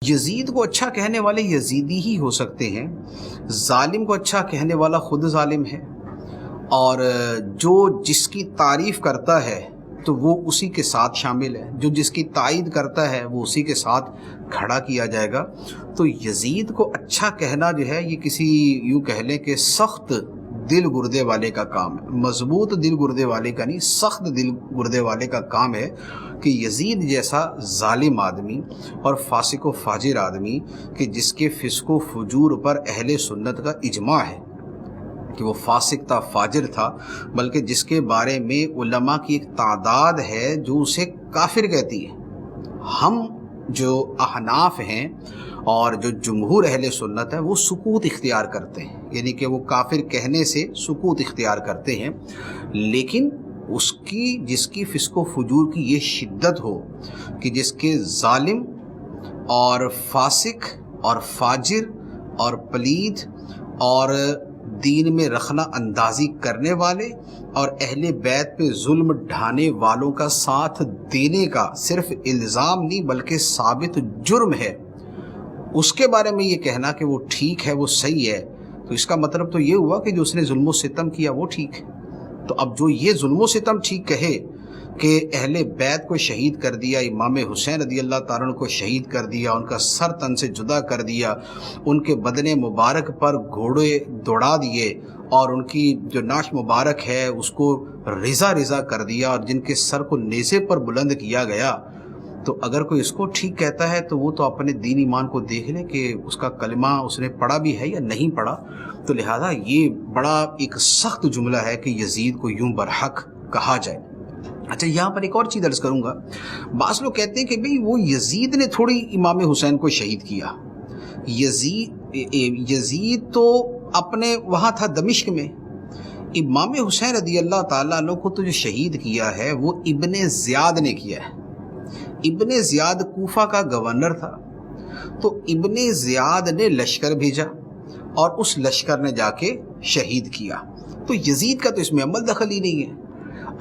یزید کو اچھا کہنے والے یزیدی ہی ہو سکتے ہیں، ظالم کو اچھا کہنے والا خود ظالم ہے، اور جو جس کی تعریف کرتا ہے تو وہ اسی کے ساتھ شامل ہے، جو جس کی تائید کرتا ہے وہ اسی کے ساتھ کھڑا کیا جائے گا۔ تو یزید کو اچھا کہنا جو ہے یہ کسی یوں کہہ لیں کہ سخت دل گردے والے کا کام ہے، مضبوط دل گردے والے کا نہیں، سخت دل گردے والے کا کام ہے کہ یزید جیسا ظالم آدمی اور فاسق و فاجر آدمی کہ جس کے فسق و فجور پر اہل سنت کا اجماع ہے کہ وہ فاسق تھا، فاجر تھا، بلکہ جس کے بارے میں علماء کی ایک تعداد ہے جو اسے کافر کہتی ہے۔ ہم جو احناف ہیں اور جو جمہور اہل سنت ہے وہ سکوت اختیار کرتے ہیں، یعنی کہ وہ کافر کہنے سے سکوت اختیار کرتے ہیں، لیکن جس کی فسق و فجور کی یہ شدت ہو کہ جس کے ظالم اور فاسق اور فاجر اور پلید اور دین میں رخنہ اندازی کرنے والے اور اہل بیت پہ ظلم ڈھانے والوں کا ساتھ دینے کا صرف الزام نہیں بلکہ ثابت جرم ہے، اس کے بارے میں یہ کہنا کہ وہ ٹھیک ہے، وہ صحیح ہے، تو اس کا مطلب تو یہ ہوا کہ جو اس نے ظلم و ستم کیا وہ ٹھیک ہے۔ تو اب جو یہ ظلم و ستم ٹھیک کہے کہ اہل بیت کو شہید کر دیا، امام حسین رضی اللہ تعالیٰ عنہ کو شہید کر دیا، ان کا سر تن سے جدا کر دیا، ان کے بدن مبارک پر گھوڑے دوڑا دیے اور ان کی جو ناش مبارک ہے اس کو ریزہ ریزہ کر دیا اور جن کے سر کو نیزے پر بلند کیا گیا، تو اگر کوئی اس کو ٹھیک کہتا ہے تو وہ تو اپنے دین ایمان کو دیکھ لے کہ اس کا کلمہ اس نے پڑھا بھی ہے یا نہیں پڑھا۔ تو لہذا یہ بڑا ایک سخت جملہ ہے کہ یزید کو یوں برحق کہا جائے۔ اچھا، یہاں پر ایک اور چیز عرض کروں گا، بعض لوگ کہتے ہیں کہ بھئی وہ یزید نے تھوڑی امام حسین کو شہید کیا، یزید تو اپنے وہاں تھا دمشق میں، امام حسین رضی اللہ تعالیٰ عنہ کو تو جو شہید کیا ہے وہ ابن زیاد نے کیا ہے۔ ابن زیاد کوفہ کا گورنر تھا، تو ابن زیاد نے لشکر بھیجا اور اس لشکر نے جا کے شہید کیا، تو یزید کا تو اس میں عمل دخل ہی نہیں ہے۔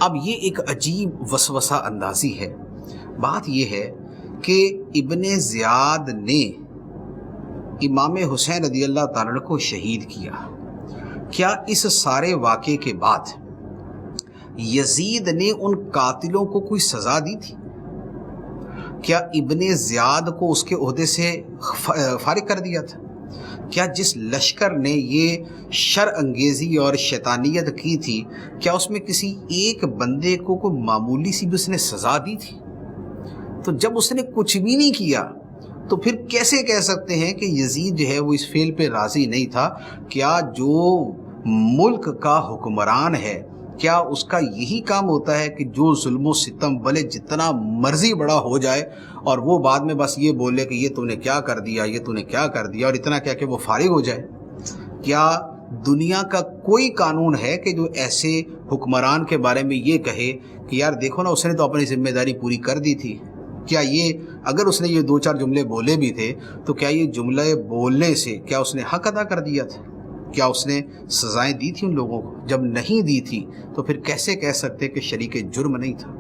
اب یہ ایک عجیب وسوسہ اندازی ہے۔ بات یہ ہے کہ ابن زیاد نے امام حسین رضی اللہ تعالیٰ عنہ کو شہید کیا، کیا اس سارے واقعے کے بعد یزید نے ان قاتلوں کو کوئی سزا دی تھی؟ کیا ابن زیاد کو اس کے عہدے سے فارغ کر دیا تھا؟ کیا جس لشکر نے یہ شر انگیزی اور شیطانیت کی تھی، کیا اس میں کسی ایک بندے کو کوئی معمولی سی بھی اس نے سزا دی تھی؟ تو جب اس نے کچھ بھی نہیں کیا تو پھر کیسے کہہ سکتے ہیں کہ یزید جو ہے وہ اس فعل پہ راضی نہیں تھا؟ کیا جو ملک کا حکمران ہے کیا اس کا یہی کام ہوتا ہے کہ جو ظلم و ستم بھلے جتنا مرضی بڑا ہو جائے اور وہ بعد میں بس یہ بولے کہ یہ تو نے کیا کر دیا، یہ تو نے کیا کر دیا، اور اتنا کیا کہ وہ فارغ ہو جائے؟ کیا دنیا کا کوئی قانون ہے کہ جو ایسے حکمران کے بارے میں یہ کہے کہ یار دیکھو نا اس نے تو اپنی ذمہ داری پوری کر دی تھی؟ کیا یہ اگر اس نے یہ دو چار جملے بولے بھی تھے تو کیا یہ جملے بولنے سے کیا اس نے حق ادا کر دیا تھا؟ کیا اس نے سزائیں دی تھی ان لوگوں کو؟ جب نہیں دی تھی تو پھر کیسے کہہ سکتے کہ شریک جرم نہیں تھا؟